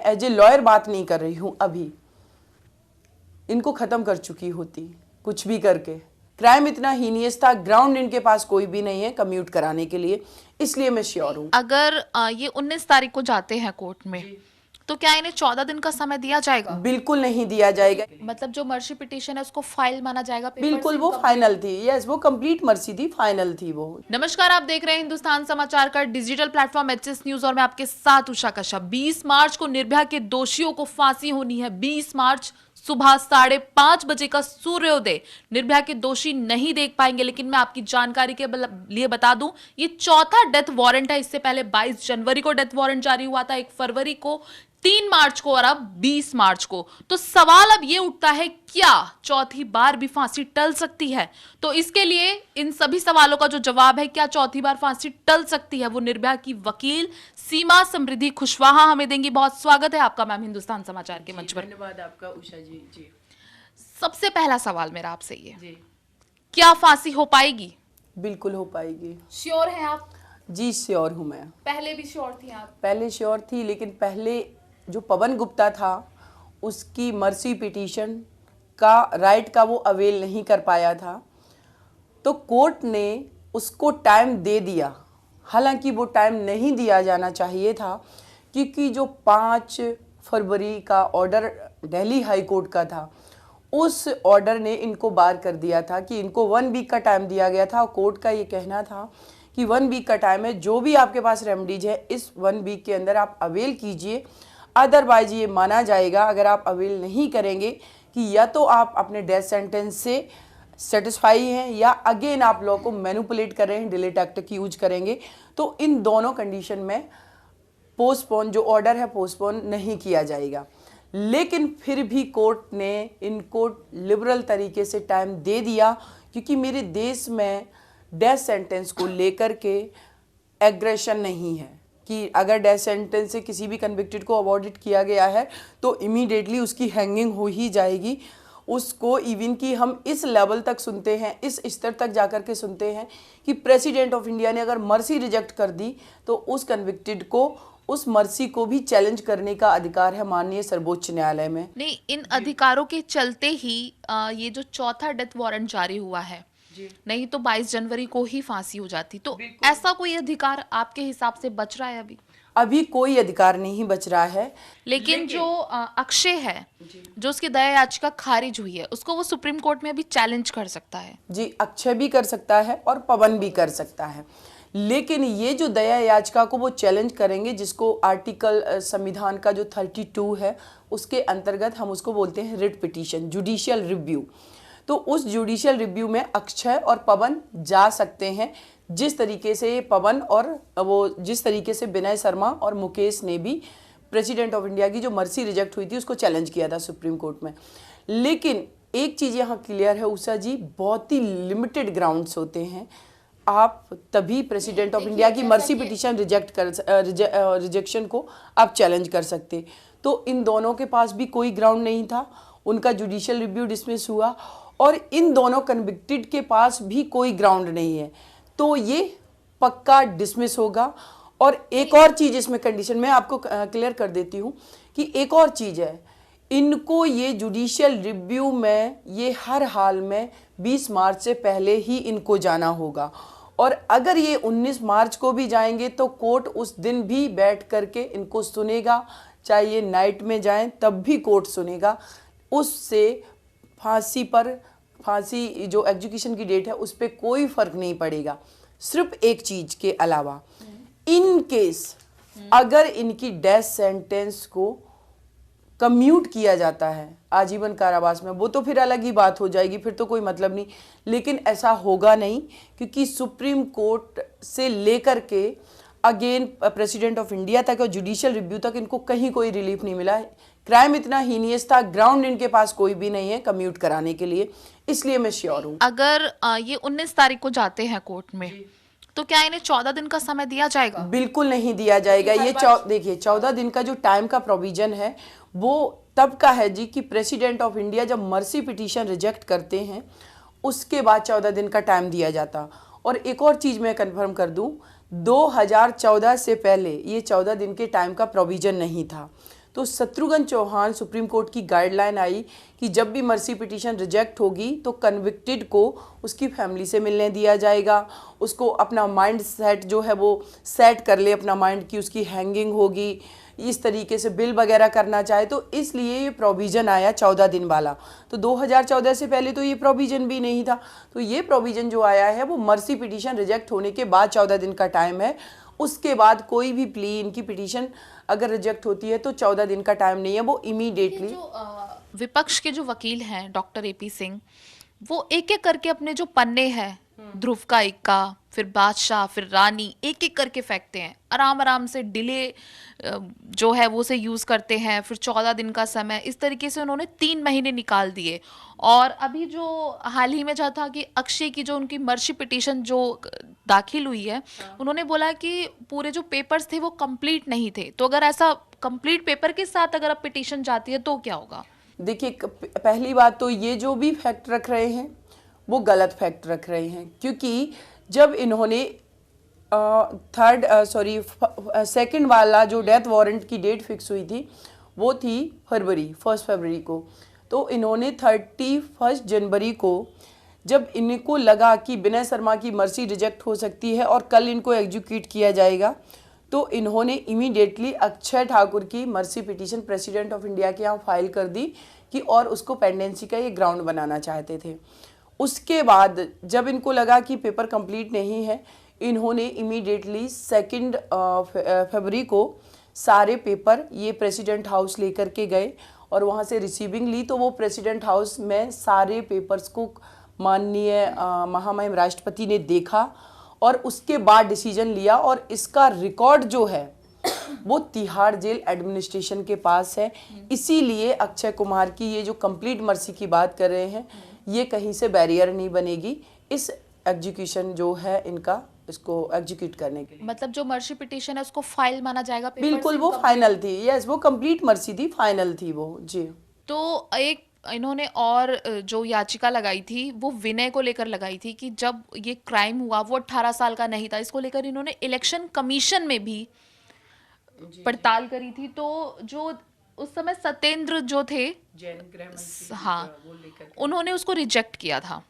As a lawyer बात नहीं कर रही हूँ, अभी इनको खत्म कर चुकी होती कुछ भी करके। क्राइम इतना हीनियस था, ग्राउंड इनके पास कोई भी नहीं है कम्यूट कराने के लिए, इसलिए मैं श्योर हूँ। अगर ये 19 तारीख को जाते हैं कोर्ट में, तो क्या इन्हें 14 दिन का समय दिया जाएगा? बिल्कुल नहीं दिया जाएगा। मतलब जो मर्सी पिटीशन है उसको फाइल माना जाएगा? बिल्कुल वो फाइनल थी, यस वो कंप्लीट मर्सी थी, फाइनल थी वो। नमस्कार, आप देख रहे हैं हिंदुस्तान समाचार का डिजिटल प्लेटफॉर्म एचएस न्यूज और मैं आपके साथ उषा कश्यप। 20 मार्च को निर्भया के दोषियों को फांसी होनी है। 20 मार्च सुबह 5:30 बजे का सूर्योदय निर्भया के दोषी नहीं देख पाएंगे। लेकिन मैं आपकी जानकारी के लिए बता दूं, ये चौथा डेथ वारंट है। इससे पहले 22 जनवरी को डेथ वारंट जारी हुआ था, 1 फरवरी को, 3 मार्च को और अब 20 मार्च को। तो सवाल अब ये उठता है, क्या चौथी बार भी फांसी टल सकती है? तो इसके लिए इन सभी सवालों का जो जवाब है, क्या चौथी बार फांसी टल सकती है, वो निर्भया की वकील सीमा समृद्धि खुशवाहा हमें देंगी। बहुत स्वागत है आपका मैम हिंदुस्तान समाचार के मंच पर। धन्यवाद आपका उषा जी। जी सबसे पहला सवाल मेरा आपसे ये, जी क्या फांसी हो पाएगी? बिल्कुल हो पाएगी। श्योर हैं आप? जी श्योर हूँ मैं। पहले भी श्योर थी आप? पहले श्योर थी, लेकिन पहले जो पवन गुप्ता था उसकी मर्सी पिटीशन का राइट का वो अवेल नहीं कर पाया था, तो कोर्ट ने उसको टाइम दे दिया। हालांकि वो टाइम नहीं दिया जाना चाहिए था, क्योंकि जो 5 फरवरी का ऑर्डर दिल्ली हाई कोर्ट का था, उस ऑर्डर ने इनको बार कर दिया था कि इनको 1 वीक का टाइम दिया गया था। कोर्ट का ये कहना था कि 1 वीक का टाइम है, जो भी आपके पास रेमेडीज है इस 1 वीक के अंदर आप अवेल कीजिए, अदरवाइज ये माना जाएगा अगर आप अवेल नहीं करेंगे कि या तो आप अपने डेथ सेंटेंस से सेटिस्फाई हैं या अगेन आप लॉ को मैनिपुलेट कर रहे हैं, डिलीट एक्ट की यूज करेंगे। तो इन दोनों कंडीशन में पोस्टपोन जो ऑर्डर है पोस्टपोन नहीं किया जाएगा। लेकिन फिर भी कोर्ट ने इनको लिबरल तरीके से टाइम दे दिया, क्योंकि मेरे देश में डेथ सेंटेंस को लेकर के एग्रेशन नहीं है कि अगर डेथ सेंटेंस से किसी भी कन्विक्टेड को अवॉर्डेड किया गया है तो इमीडिएटली उसकी हैंगिंग हो ही जाएगी। उसको इवन कि हम इस लेवल तक सुनते हैं, इस स्तर तक जाकर के सुनते हैं कि प्रेसिडेंट ऑफ इंडिया ने अगर मर्सी रिजेक्ट कर दी तो उस कन्विक्टेड को उस मर्सी को भी चैलेंज करने का अधिकार है माननीय सर्वोच्च न्यायालय में। नहीं, इन अधिकारों के चलते ही ये जो चौथा डेथ वारंट जारी हुआ है, नहीं तो 22 जनवरी को ही फांसी हो जाती। तो ऐसा कोई अधिकार आपके हिसाब से बच रहा है अभी? अभी कोई अधिकार नहीं बच रहा है। लेकिन जो अक्षय है, जो उसकी दया याचिका खारिज हुई है, उसको वो सुप्रीम कोर्ट में अभी चैलेंज कर सकता है। जी, अक्षय भी कर सकता है और पवन भी कर सकता है। लेकिन ये जो दया याचिका को वो चैलेंज करेंगे, जिसको आर्टिकल संविधान का जो 32 है उसके अंतर्गत हम उसको बोलते हैं रिट पिटीशन, जुडिशियल रिव्यू। तो उस जुडिशियल रिव्यू में अक्षय और पवन जा सकते हैं। जिस तरीके से पवन और वो जिस तरीके से विनय शर्मा और मुकेश ने भी प्रेसिडेंट ऑफ इंडिया की जो मर्सी रिजेक्ट हुई थी उसको चैलेंज किया था सुप्रीम कोर्ट में। लेकिन एक चीज़ यहाँ क्लियर है उषा जी, बहुत ही लिमिटेड ग्राउंड्स होते हैं। आप तभी प्रेसिडेंट ऑफ इंडिया की मर्सी पिटीशन रिजेक्शन को आप चैलेंज कर सकते। तो इन दोनों के पास भी कोई ग्राउंड नहीं था, उनका जुडिशियल रिव्यू डिसमिस हुआ और इन दोनों कन्विक्टेड के पास भी कोई ग्राउंड नहीं है, तो ये पक्का डिसमिस होगा। और एक और चीज़ इसमें कंडीशन मैं आपको क्लियर कर देती हूँ कि एक और चीज़ है, इनको ये जुडिशियल रिव्यू में ये हर हाल में 20 मार्च से पहले ही इनको जाना होगा। और अगर ये 19 मार्च को भी जाएंगे तो कोर्ट उस दिन भी बैठ करके इनको सुनेगा, चाहे ये नाइट में जाएं तब भी कोर्ट सुनेगा। उससे फांसी जो एग्जीक्यूशन की डेट है उस पर कोई फर्क नहीं पड़ेगा। सिर्फ एक चीज के अलावा, इन केस अगर इनकी डेथ सेंटेंस को कम्यूट किया जाता है आजीवन कारावास में, वो तो फिर अलग ही बात हो जाएगी, फिर तो कोई मतलब नहीं। लेकिन ऐसा होगा नहीं, क्योंकि सुप्रीम कोर्ट से लेकर के अगेन प्रेसिडेंट ऑफ इंडिया तक और जुडिशियल रिव्यू तक इनको कहीं कोई रिलीफ नहीं मिला है। क्राइम इतना हीनियस था, ग्राउंड इनके पास कोई भी नहीं है कम्यूट कराने के लिए, इसलिए मैं श्योर हूँ। अगर ये 19 तारीख को जाते हैं कोर्ट में, तो क्या इन्हें 14 दिन का समय दिया जाएगा? बिल्कुल नहीं दिया जाएगा। ये देखिए 14 दिन का जो टाइम का प्रोविजन है वो तब का है जी कि प्रेसिडेंट ऑफ इंडिया जब मर्सी पिटीशन रिजेक्ट करते हैं उसके बाद 14 दिन का टाइम दिया जाता। और एक और चीज़ मैं कंफर्म कर दूं, 2014 से पहले ये 14 दिन के टाइम का प्रोविजन नहीं था। तो शत्रुघ्न चौहान सुप्रीम कोर्ट की गाइडलाइन आई कि जब भी मर्सी पिटीशन रिजेक्ट होगी तो कन्विक्टेड को उसकी फैमिली से मिलने दिया जाएगा, उसको अपना माइंड सेट जो है वो सेट कर ले अपना माइंड की उसकी हैंगिंग होगी, इस तरीके से बिल वगैरह करना चाहे। तो इसलिए ये प्रोविज़न आया 14 दिन वाला। तो 2014 से पहले तो ये प्रोविज़न भी नहीं था। तो ये प्रोविज़न जो आया है वो मर्सी पिटीशन रिजेक्ट होने के बाद 14 दिन का टाइम है। उसके बाद कोई भी प्ली इनकी पिटीशन अगर रिजेक्ट होती है तो 14 दिन का टाइम नहीं है, वो इमीडिएटली। विपक्ष के जो वकील हैं डॉक्टर एपी सिंह, वो एक एक करके अपने जो पन्ने हैं, ध्रुव का इक्का, फिर बादशाह, फिर रानी, एक एक करके फेंकते हैं, आराम आराम से डिले जो है वो से यूज़ करते हैं, फिर 14 दिन का समय, इस तरीके से उन्होंने 3 महीने निकाल दिए। और अभी जो हाल ही में जो था कि अक्षय की जो उनकी मर्सी पिटीशन जो दाखिल हुई है, उन्होंने बोला कि पूरे जो पेपर्स थे वो कंप्लीट नहीं थे। तो अगर ऐसा कंप्लीट पेपर के साथ अगर अब पिटीशन जाती है तो क्या होगा? देखिए, पहली बात तो ये जो भी फैक्ट रख रहे हैं वो गलत फैक्ट रख रहे हैं, क्योंकि जब इन्होंने सेकंड वाला जो डेथ वारंट की डेट फिक्स हुई थी वो थी 1 फरवरी को। तो इन्होंने 31 जनवरी को जब इनको लगा कि विनय शर्मा की मर्सी रिजेक्ट हो सकती है और कल इनको एग्जीक्यूट किया जाएगा, तो इन्होंने इमीडिएटली अक्षय ठाकुर की mercy petition president of India के यहाँ फाइल कर दी कि और उसको पेंडेंसी का ये ग्राउंड बनाना चाहते थे। उसके बाद जब इनको लगा कि पेपर कंप्लीट नहीं है, इन्होंने इमीडिएटली 2 फरवरी को सारे पेपर ये प्रेसिडेंट हाउस लेकर के गए और वहाँ से रिसीविंग ली। तो वो प्रेसिडेंट हाउस में सारे पेपर्स को माननीय महामहिम राष्ट्रपति ने देखा और उसके बाद डिसीजन लिया। और इसका रिकॉर्ड जो है वो तिहाड़ जेल एडमिनिस्ट्रेशन के पास है। इसीलिए अक्षय कुमार की ये जो कंप्लीट मर्सी की बात कर रहे हैं, ये कहीं से बैरियर नहीं बनेगी इस एग्जीक्यूशन जो है इनका, इसको एग्जीक्यूट करने के लिए। मतलब जो मर्सी पिटीशन है उसको फाइल माना जाएगा? बिल्कुल, वो फाइनल थी। यस, वो कंप्लीट मर्सी थी, फाइनल थी वो जी। तो एक इन्होंने और जो याचिका लगाई थी वो विनय को लेकर लगाई थी कि जब ये क्राइम हुआ वो 18 साल का नहीं था। इसको लेकर इन्होंने इलेक्शन कमीशन में भी पड़ताल करी थी। तो जो उस समय सत्येंद्र जो थे, हाँ, उन्होंने उसको रिजेक्ट किया था।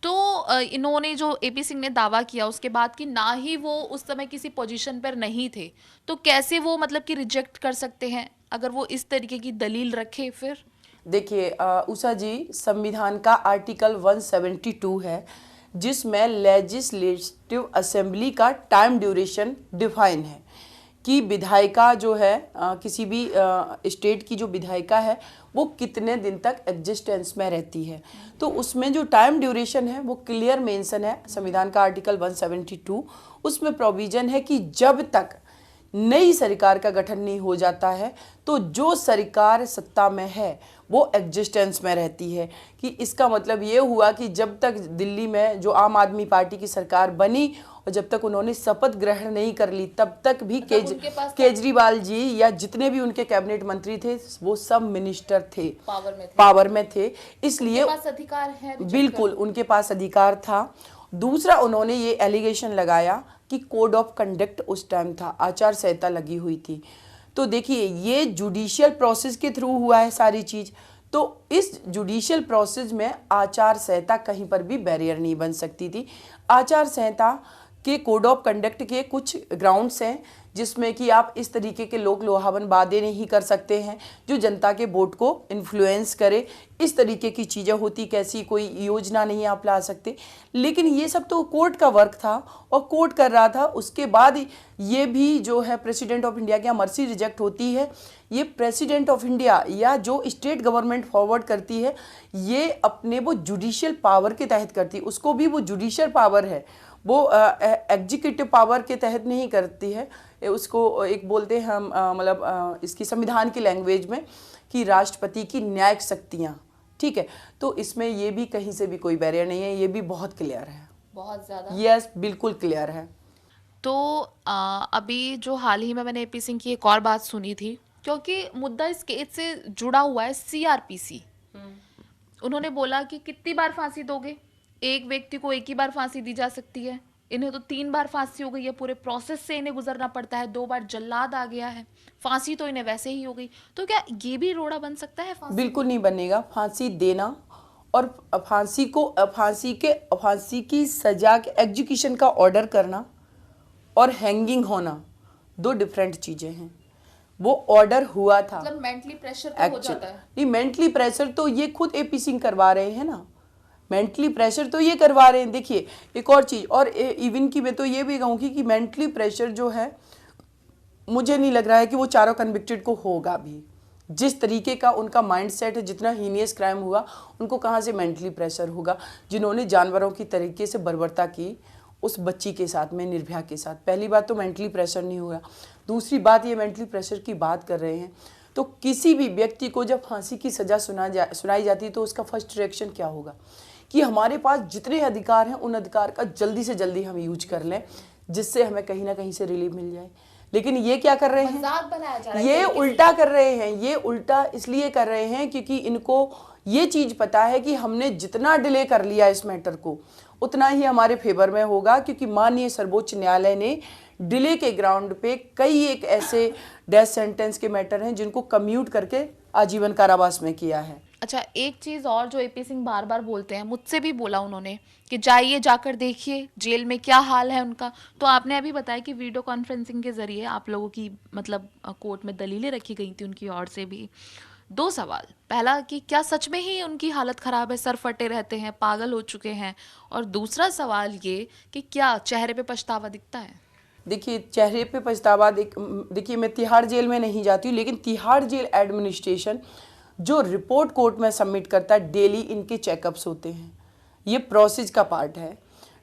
तो इन्होंने जो एपी सिंह ने दावा किया उसके बाद कि ना ही वो उस समय किसी पोजीशन पर नहीं थे, तो कैसे वो मतलब कि रिजेक्ट कर सकते हैं अगर वो इस तरीके की दलील रखे? फिर देखिए उषा जी, संविधान का आर्टिकल 172 है जिसमें लेजिस्लेटिव असेंबली का टाइम ड्यूरेशन डिफाइन है कि विधायिका जो है किसी भी स्टेट की जो विधायिका है वो कितने दिन तक एग्जिस्टेंस में रहती है। तो उसमें जो टाइम ड्यूरेशन है वो क्लियर मेंशन है संविधान का आर्टिकल 172। उसमें प्रोविजन है कि जब तक नई सरकार का गठन नहीं हो जाता है तो जो सरकार सत्ता में है वो एग्जिस्टेंस में रहती है। कि इसका मतलब ये हुआ कि जब तक दिल्ली में जो आम आदमी पार्टी की सरकार बनी और जब तक उन्होंने शपथ ग्रहण नहीं कर ली तब तक भी केजरीवाल जी या जितने भी उनके कैबिनेट मंत्री थे वो सब मिनिस्टर थे, पावर में थे। इसलिए उनके पास अधिकार है, बिल्कुल उनके पास अधिकार था। दूसरा, उन्होंने ये एलिगेशन लगाया कि कोड ऑफ कंडक्ट उस टाइम था, आचार संहिता लगी हुई थी। तो देखिए, ये जुडिशियल प्रोसेस के थ्रू हुआ है सारी चीज। तो इस जुडिशियल प्रोसेस में आचार संहिता कहीं पर भी बैरियर नहीं बन सकती थी। आचार संहिता के कोड ऑफ कंडक्ट के कुछ ग्राउंड्स हैं जिसमें कि आप इस तरीके के लोक लुभावन बातें नहीं कर सकते हैं जो जनता के वोट को इन्फ्लुएंस करे। इस तरीके की चीज़ें होती, कैसी कोई योजना नहीं आप ला सकते। लेकिन ये सब तो कोर्ट का वर्क था और कोर्ट कर रहा था। उसके बाद ये भी जो है प्रेसिडेंट ऑफ इंडिया की यहाँ मर्सी रिजेक्ट होती है, ये प्रेसिडेंट ऑफ इंडिया या जो स्टेट गवर्नमेंट फॉरवर्ड करती है ये अपने वो जुडिशियल पावर के तहत करती है। उसको भी वो जुडिशियल पावर है, वो एग्जीक्यूटिव पावर के तहत नहीं करती है। उसको एक बोलते हैं हम मतलब इसकी संविधान की लैंग्वेज में कि राष्ट्रपति की न्यायिक शक्तियाँ, ठीक है। तो इसमें ये भी कहीं से भी कोई बैरियर नहीं है, ये भी बहुत क्लियर है, बहुत ज़्यादा। यस, बिल्कुल क्लियर है। तो अभी जो हाल ही में मैंने एपी सिंह की एक और बात सुनी थी, क्योंकि मुद्दा इस केस से जुड़ा हुआ है सीआरपीसी। उन्होंने बोला कि कितनी बार फांसी दोगे, एक व्यक्ति को एक ही बार फांसी दी जा सकती है, इन्हें तो 3 बार फांसी हो गई है, पूरे प्रोसेस से इन्हें गुजरना पड़ता है, 2 बार जल्लाद आ गया है, फांसी तो इन्हें वैसे ही हो गई। तो क्या ये भी रोड़ा बन सकता है फांसी? बिल्कुल नहीं बनेगा। फांसी देना और फांसी की सजा के एग्जीक्यूशन का ऑर्डर करना और हैंगिंग होना 2 डिफरेंट चीजें हैं। वो ऑर्डर हुआ था, मतलब मेंटली प्रेशर तो हो जाता है। नहीं, मेंटली प्रेशर तो ये खुद एपी सिंह करवा रहे हैं ना, मेंटली प्रेशर तो ये करवा रहे हैं। देखिए एक और चीज, और इवन की मैं तो ये भी कहूँगी कि मेंटली प्रेशर जो है, मुझे नहीं लग रहा है कि वो चारों कन्विक्टेड को होगा भी। जिस तरीके का उनका माइंडसेट है, जितना हीनियस क्राइम हुआ, उनको कहाँ से मेंटली प्रेशर होगा, जिन्होंने जानवरों की तरीके से बर्बरता की उस बच्ची के साथ में, निर्भया के साथ। पहली बात तो मेंटली प्रेशर नहीं हुआ। दूसरी बात, ये मेंटली प्रेशर की बात कर रहे हैं तो किसी भी व्यक्ति को जब फांसी की सज़ा सुनाई जाती है तो उसका फर्स्ट रिएक्शन क्या होगा कि हमारे पास जितने अधिकार हैं उन अधिकार का जल्दी से जल्दी हम यूज कर लें, जिससे हमें कहीं ना कहीं से रिलीफ मिल जाए। लेकिन ये क्या कर रहे हैं, मजाक बनाया जा रहा है, ये उल्टा कर रहे हैं। ये उल्टा इसलिए कर रहे हैं क्योंकि इनको ये चीज पता है कि हमने जितना डिले कर लिया इस मैटर को, उतना ही हमारे फेवर में होगा, क्योंकि माननीय सर्वोच्च न्यायालय ने डिले के ग्राउंड पे कई एक ऐसे डेथ सेंटेंस के मैटर हैं जिनको कम्यूट करके आजीवन कारावास में किया है। अच्छा, एक चीज और जो एपी सिंह बार बार बोलते हैं, मुझसे भी बोला उन्होंने कि जाइए जाकर देखिए जेल में क्या हाल है उनका। तो आपने अभी बताया कि वीडियो कॉन्फ्रेंसिंग के जरिए आप लोगों की मतलब कोर्ट में दलीलें रखी गई थी उनकी ओर से भी। 2 सवाल, पहला कि क्या सच में ही उनकी हालत खराब है, सर फटे रहते हैं, पागल हो चुके हैं, और दूसरा सवाल ये कि क्या चेहरे पे पछतावा दिखता है? देखिए चेहरे पे पछतावा देखिए मैं तिहाड़ जेल में नहीं जाती हूँ, लेकिन तिहाड़ जेल एडमिनिस्ट्रेशन जो रिपोर्ट कोर्ट में सबमिट करता है, डेली इनके चेकअप्स होते हैं। ये प्रोसेस का पार्ट है,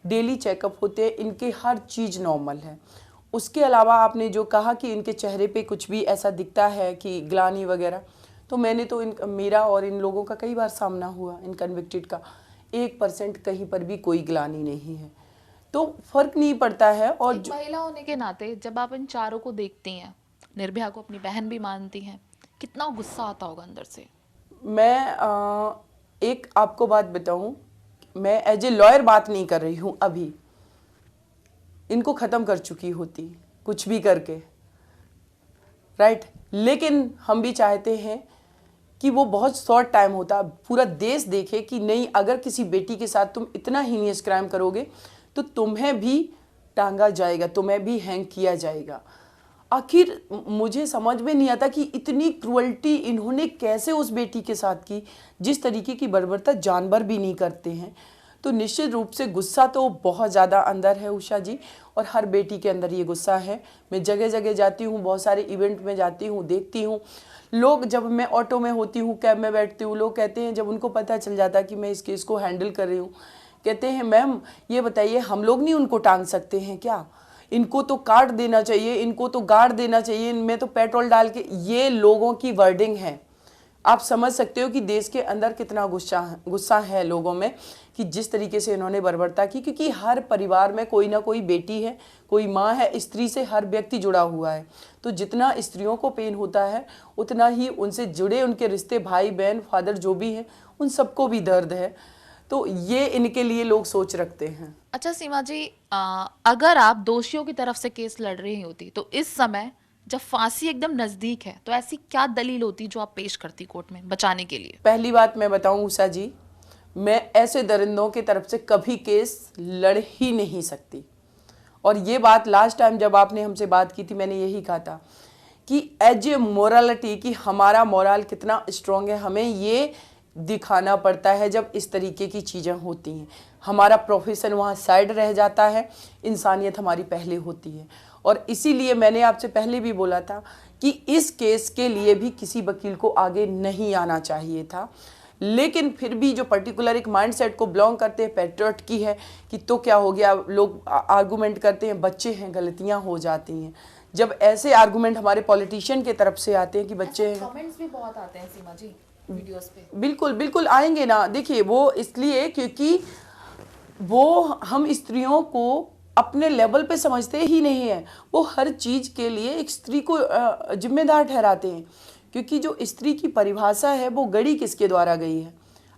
डेली चेकअप होते हैं, इनके हर चीज़ नॉर्मल है। उसके अलावा आपने जो कहा कि इनके चेहरे पे कुछ भी ऐसा दिखता है कि ग्लानि वगैरह, तो मैंने तो मेरा और इन लोगों का कई बार सामना हुआ, इन कन्विक्टेड का 1% कहीं पर भी कोई ग्लानि नहीं है, तो फर्क नहीं पड़ता है। और एक महिला होने के नाते जब आप इन चारों को देखती हैं, निर्भया को अपनी बहन भी मानती हैं, कितना गुस्सा आता होगा अंदर से? मैं एक आपको बात बताऊं, मैं एज ए लॉयर बात नहीं कर रही हूं, अभी इनको ख़त्म कर चुकी होती कुछ भी करके, राइट। लेकिन हम भी चाहते हैं कि वो बहुत शॉर्ट टाइम होता, पूरा देश देखे कि नहीं, अगर किसी बेटी के साथ तुम इतना हीनियस क्राइम करोगे तो तुम्हें भी टांगा जाएगा, तुम्हें भी हैंग किया जाएगा। आखिर मुझे समझ में नहीं आता कि इतनी क्रूअल्टी इन्होंने कैसे उस बेटी के साथ की, जिस तरीके की बर्बरता जानवर भी नहीं करते हैं। तो निश्चित रूप से गुस्सा तो बहुत ज़्यादा अंदर है उषा जी, और हर बेटी के अंदर ये गुस्सा है। मैं जगह जगह जाती हूँ, बहुत सारे इवेंट में जाती हूँ, देखती हूँ लोग, जब मैं ऑटो में होती हूँ, कैब में बैठती हूँ, लोग कहते हैं, जब उनको पता चल जाता है कि मैं इस केस को हैंडल कर रही हूँ, कहते हैं मैम ये बताइए हम लोग नहीं उनको टांग सकते हैं क्या, इनको तो काट देना चाहिए, इनको तो गाड़ देना चाहिए, इनमें तो पेट्रोल डाल के। ये लोगों की वर्डिंग है। आप समझ सकते हो कि देश के अंदर कितना गुस्सा है लोगों में कि जिस तरीके से इन्होंने बर्बरता की, क्योंकि हर परिवार में कोई ना कोई बेटी है, कोई माँ है, स्त्री से हर व्यक्ति जुड़ा हुआ है। तो जितना स्त्रियों को पेन होता है, उतना ही उनसे जुड़े उनके रिश्ते, भाई बहन, फादर जो भी हैं, उन सबको भी दर्द है। तो ये इनके लिए लोग सोच रखते हैं। अच्छा सीमा जी, अगर आप दोषियों की तरफ से केस लड़ रही होती तो इस समय जब फांसी एकदम नजदीक है, तो ऐसी क्या दलील होती जो आप पेश करती कोर्ट में बचाने के लिए? पहली बात मैं बताऊं उषा जी, मैं ऐसे दरिंदों की तरफ से कभी केस लड़ ही नहीं सकती। और ये बात लास्ट टाइम जब आपने हमसे बात की थी, मैंने यही कहा था कि एज ए मोरालिटी, कि हमारा मोरल कितना स्ट्रांग है, हमें ये दिखाना पड़ता है जब इस तरीके की चीज़ें होती हैं। हमारा प्रोफेशन वहाँ साइड रह जाता है, इंसानियत हमारी पहले होती है। और इसीलिए मैंने आपसे पहले भी बोला था कि इस केस के लिए भी किसी वकील को आगे नहीं आना चाहिए था। लेकिन फिर भी जो पर्टिकुलर एक माइंडसेट को बिलोंग करते हैं, पैट्रियट की है कि तो क्या हो गया, लोग आर्गूमेंट करते हैं, बच्चे हैं, गलतियाँ हो जाती हैं। जब ऐसे आर्गूमेंट हमारे पॉलिटिशियन की तरफ से आते हैं कि बच्चे हैं, कमेंट्स भी बहुत आते हैं सीमा जी वीडियोस पे। बिल्कुल बिल्कुल आएंगे ना। देखिए वो इसलिए क्योंकि वो हम स्त्रियों को अपने लेवल पे समझते ही नहीं है, वो हर चीज़ के लिए एक स्त्री को जिम्मेदार ठहराते हैं। क्योंकि जो स्त्री की परिभाषा है वो गढ़ी किसके द्वारा गई है,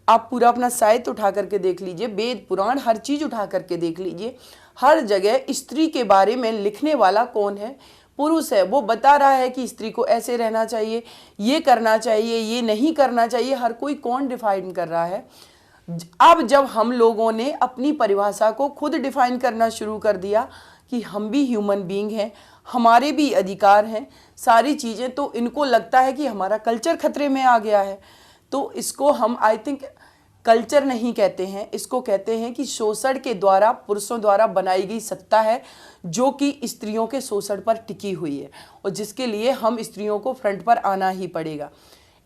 आप पूरा अपना साहित्य उठा करके देख लीजिए, वेद पुराण हर चीज़ उठा करके देख लीजिए। हर जगह स्त्री के बारे में लिखने वाला कौन है? पुरुष है। वो बता रहा है कि स्त्री को ऐसे रहना चाहिए, ये करना चाहिए, ये नहीं करना चाहिए। हर कोई कौन डिफाइन कर रहा है? अब जब हम लोगों ने अपनी परिभाषा को खुद डिफाइन करना शुरू कर दिया कि हम भी ह्यूमन बीइंग हैं, हमारे भी अधिकार हैं, सारी चीज़ें, तो इनको लगता है कि हमारा कल्चर खतरे में आ गया है। तो इसको हम आई थिंक कल्चर नहीं कहते हैं, इसको कहते हैं कि शोषण के द्वारा, पुरुषों द्वारा बनाई गई सत्ता है जो कि स्त्रियों के शोषण पर टिकी हुई है, और जिसके लिए हम स्त्रियों को फ्रंट पर आना ही पड़ेगा।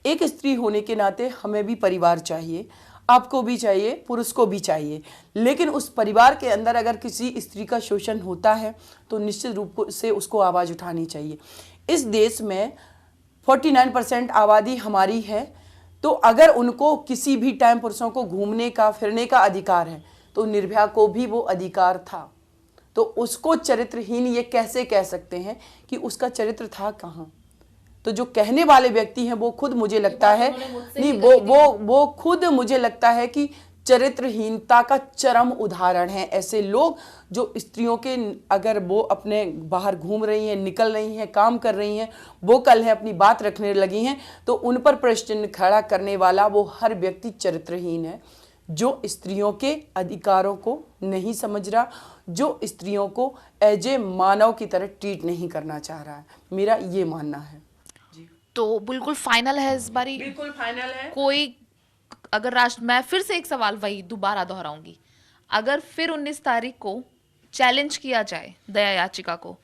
एक स्त्री होने के नाते हमें भी परिवार चाहिए, आपको भी चाहिए, पुरुष को भी चाहिए, लेकिन उस परिवार के अंदर अगर किसी स्त्री का शोषण होता है तो निश्चित रूप से उसको आवाज़ उठानी चाहिए। इस देश में 49% आबादी हमारी है, तो अगर उनको किसी भी टाइम पुरुषों को घूमने का, फिरने का अधिकार है, तो निर्भया को भी वो अधिकार था। तो उसको चरित्रहीन ये कैसे कह सकते हैं कि उसका चरित्र था कहाँ? तो जो कहने वाले व्यक्ति हैं वो खुद मुझे लगता है, नहीं, वो खुद मुझे लगता है कि चरित्रहीनता का चरम उदाहरण है। ऐसे लोग जो स्त्रियों के, अगर वो अपने बाहर घूम रही हैं, निकल रही हैं, काम कर रही हैं, वोकल हैं, अपनी बात रखने लगी हैं, तो उन पर प्रश्न खड़ा करने वाला वो हर व्यक्ति चरित्रहीन है, जो स्त्रियों के अधिकारों को नहीं समझ रहा, जो स्त्रियों को एज ए मानव की तरह ट्रीट नहीं करना चाह रहा है। मेरा ये मानना है। तो बिल्कुल फाइनल है इस बारी? बिल्कुल फाइनल है। कोई अगर मैं फिर से एक सवाल वही दोबारा दोहराऊंगी, अगर फिर 19 तारीख को चैलेंज किया जाए दया याचिका को,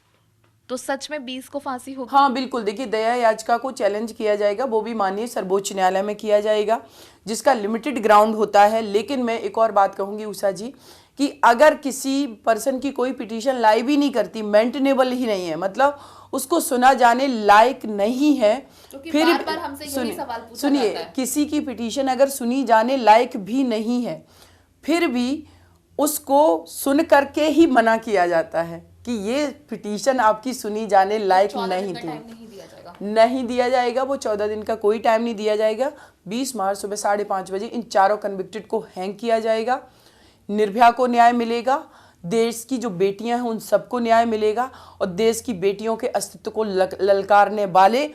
तो सच में 20 को फांसी होगी? हाँ बिल्कुल, देखिए दया याचिका को चैलेंज किया जाएगा, वो भी माननीय सर्वोच्च न्यायालय में किया जाएगा, जिसका लिमिटेड ग्राउंड होता है। लेकिन मैं एक और बात कहूँगी उषा जी, कि अगर किसी पर्सन की कोई पिटीशन लाई भी नहीं करती, मेंटेनेबल ही नहीं है, मतलब उसको सुना जाने लायक नहीं है, फिर बार हमसे यही सवाल पूछा सुनिए, जाता है। किसी की पिटीशन अगर सुनी जाने लायक भी नहीं है, फिर भी उसको सुन करके ही मना किया जाता है कि ये पिटीशन आपकी सुनी जाने लायक नहीं थी, नहीं दिया जाएगा। वो 14 दिन का कोई टाइम नहीं दिया जाएगा। 20 मार्च सुबह 5:30 बजे इन चारों कन्विक्टेड को हैंग किया जाएगा। निर्भया को न्याय मिलेगा, देश की जो बेटियां हैं उन सबको न्याय मिलेगा, और देश की बेटियों के अस्तित्व को ललकारने वाले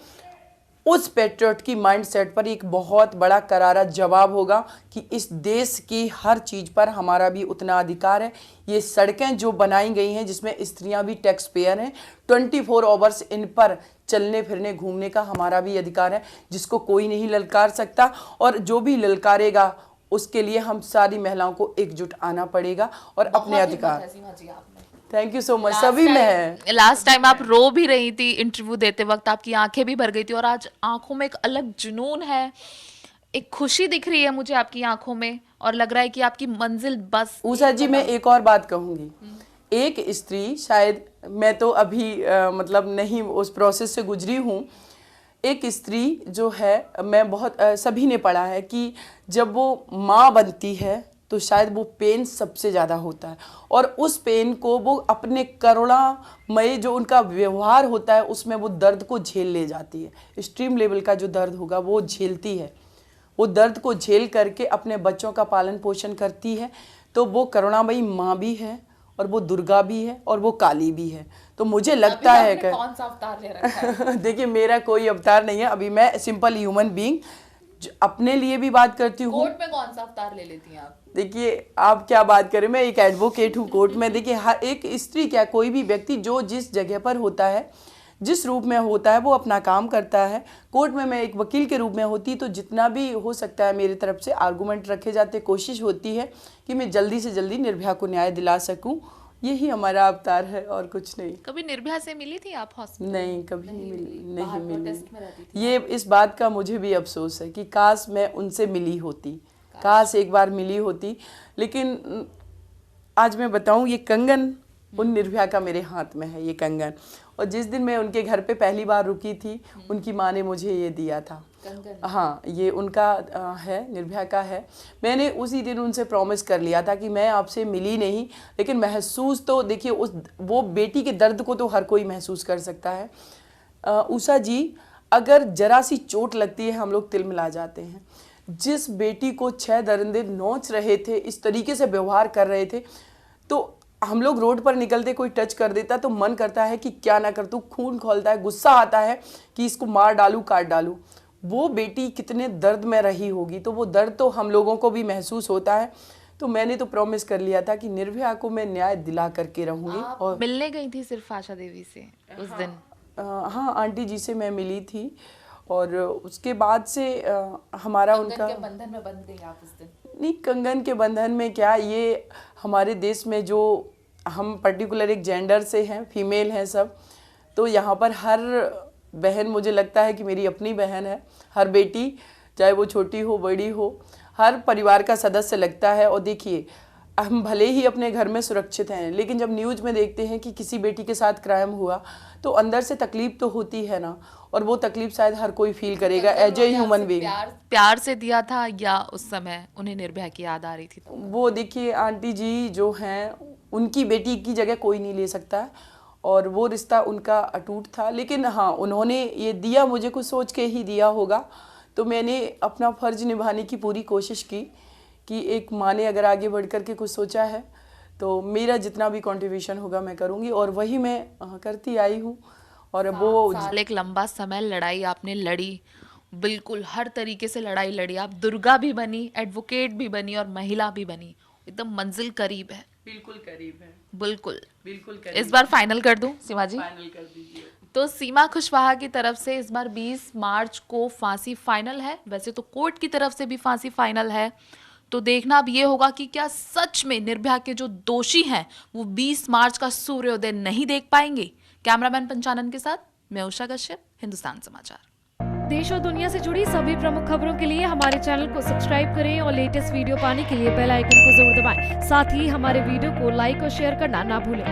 उस पेट्रियट की माइंडसेट पर एक बहुत बड़ा करारा जवाब होगा कि इस देश की हर चीज़ पर हमारा भी उतना अधिकार है। ये सड़कें जो बनाई गई हैं, जिसमें स्त्रियां भी टैक्स पेयर हैं, 24 आवर्स इन पर चलने फिरने घूमने का हमारा भी अधिकार है, जिसको कोई नहीं ललकार सकता। और जो भी ललकारेगा उसके लिए हम सारी महिलाओं को एकजुट आना पड़ेगा और अपने अधिकार। Thank you so much. सभी में है। लास्ट टाइम आप रो भी रही थी इंटरव्यू देते वक्त, आपकी आंखें भी भर गई थी, और आज आंखों में एक अलग जुनून है, एक खुशी दिख रही है मुझे आपकी आंखों में, और लग रहा है कि आपकी मंजिल बस। उषा जी, मैं एक और बात कहूँगी। एक स्त्री, शायद मैं तो अभी मतलब नहीं उस प्रोसेस से गुजरी हूँ, एक स्त्री जो है, मैं बहुत सभी ने पढ़ा है कि जब वो माँ बनती है तो शायद वो पेन सबसे ज़्यादा होता है, और उस पेन को वो अपने करुणामय जो उनका व्यवहार होता है उसमें वो दर्द को झेल ले जाती है। एक्सट्रीम लेवल का जो दर्द होगा वो झेलती है, वो दर्द को झेल करके अपने बच्चों का पालन पोषण करती है। तो वो करुणामयी माँ भी है, और वो दुर्गा भी है, और वो काली भी है। तो मुझे लगता है कि कौन सा अवतार ले रखा है? देखिए, मेरा कोई अवतार नहीं है, अभी मैं सिंपल ह्यूमन बीइंग अपने लिए भी बात करती हूँ। कोर्ट में कौन सा अवतार ले लेती हैं आप? देखिए, आप क्या बात करें, मैं एक एडवोकेट हूँ कोर्ट में। देखिए, हर एक स्त्री क्या, कोई भी व्यक्ति जो जिस जगह पर होता है, जिस रूप में होता है, वो अपना काम करता है। कोर्ट में मैं एक वकील के रूप में होती तो जितना भी हो सकता है मेरी तरफ से आर्गूमेंट रखे जाते, कोशिश होती है कि मैं जल्दी से जल्दी निर्भया को न्याय दिला सकूं। यही हमारा अवतार है और कुछ नहीं। कभी निर्भया से मिली थी आप हॉस्पिटल? नहीं, कभी नहीं मिली। ये इस बात का मुझे भी अफसोस है कि काश मैं उनसे मिली होती, काश एक बार मिली होती। लेकिन आज मैं बताऊं, ये कंगन उन निर्भया का मेरे हाथ में है, ये कंगन। और जिस दिन मैं उनके घर पे पहली बार रुकी थी, उनकी माँ ने मुझे ये दिया था कंगन। हाँ, ये उनका है, निर्भया का है। मैंने उसी दिन उनसे प्रॉमिस कर लिया था कि मैं आपसे मिली नहीं, लेकिन महसूस तो देखिए, वो बेटी के दर्द को तो हर कोई महसूस कर सकता है। उषा जी, अगर जरा सी चोट लगती है हम लोग तिलमिला जाते हैं। जिस बेटी को 6 दरिंदे नोच रहे थे, इस तरीके से व्यवहार कर रहे थे, तो हम लोग रोड पर निकलते कोई टच कर देता तो मन करता है कि क्या ना कर दूं, खून खौलता है, गुस्सा आता है कि इसको मार डालूं, काट डालूं। वो बेटी कितने दर्द में रही होगी, तो वो दर्द तो हम लोगों को भी महसूस होता है। तो मैंने तो प्रॉमिस कर लिया था कि निर्भया को मैं न्याय दिला करके रहूंगी। और मिलने गई थी सिर्फ आशा देवी से उस दिन? हाँ, आंटी जी से मैं मिली थी और उसके बाद से हमारा उनका बंधन में बंध गई आप उस दिन? नहीं, कंगन के बंधन में क्या, ये हमारे देश में जो हम पर्टिकुलर एक जेंडर से हैं, फीमेल हैं सब, तो यहाँ पर हर बहन मुझे लगता है कि मेरी अपनी बहन है। हर बेटी, चाहे वो छोटी हो बड़ी हो, हर परिवार का सदस्य लगता है। और देखिए, हम भले ही अपने घर में सुरक्षित हैं, लेकिन जब न्यूज़ में देखते हैं कि किसी बेटी के साथ क्राइम हुआ तो अंदर से तकलीफ तो होती है ना, और वो तकलीफ शायद हर कोई फील करेगा एज ए ह्यूमन बीइंग। प्यार से दिया था या उस समय उन्हें निर्भया की याद आ रही थी? वो देखिए, आंटी जी जो हैं, उनकी बेटी की जगह कोई नहीं ले सकता है और वो रिश्ता उनका अटूट था। लेकिन हाँ, उन्होंने ये दिया, मुझे कुछ सोच के ही दिया होगा। तो मैंने अपना फ़र्ज निभाने की पूरी कोशिश की कि एक माँ ने अगर आगे बढ़ कर के कुछ सोचा है तो मेरा जितना भी कंट्रीब्यूशन होगा मैं करूँगी, और वही मैं करती आई हूँ। और वो साल एक लंबा समय लड़ाई आपने लड़ी, बिल्कुल हर तरीके से लड़ाई लड़ी। आप दुर्गा भी बनी, एडवोकेट भी बनी और महिला भी बनी। एकदम मंजिल करीब है। बिल्कुल करीब है, बिल्कुल बिल्कुल करीब। इस बार फाइनल कर दूं सीमा जी? फाइनल कर दीजिए। तो सीमा खुशवाहा की तरफ से इस बार 20 मार्च को फांसी फाइनल है। वैसे तो कोर्ट की तरफ से भी फांसी फाइनल है। तो देखना अब ये होगा कि क्या सच में निर्भया के जो दोषी हैं वो 20 मार्च का सूर्योदय नहीं देख पाएंगे। कैमरामैन पंचानन के साथ मैं उषा कश्यप, हिंदुस्तान समाचार। देश और दुनिया से जुड़ी सभी प्रमुख खबरों के लिए हमारे चैनल को सब्सक्राइब करें और लेटेस्ट वीडियो पाने के लिए बेल आइकन को जरूर दबाएं। साथ ही हमारे वीडियो को लाइक और शेयर करना ना भूलें।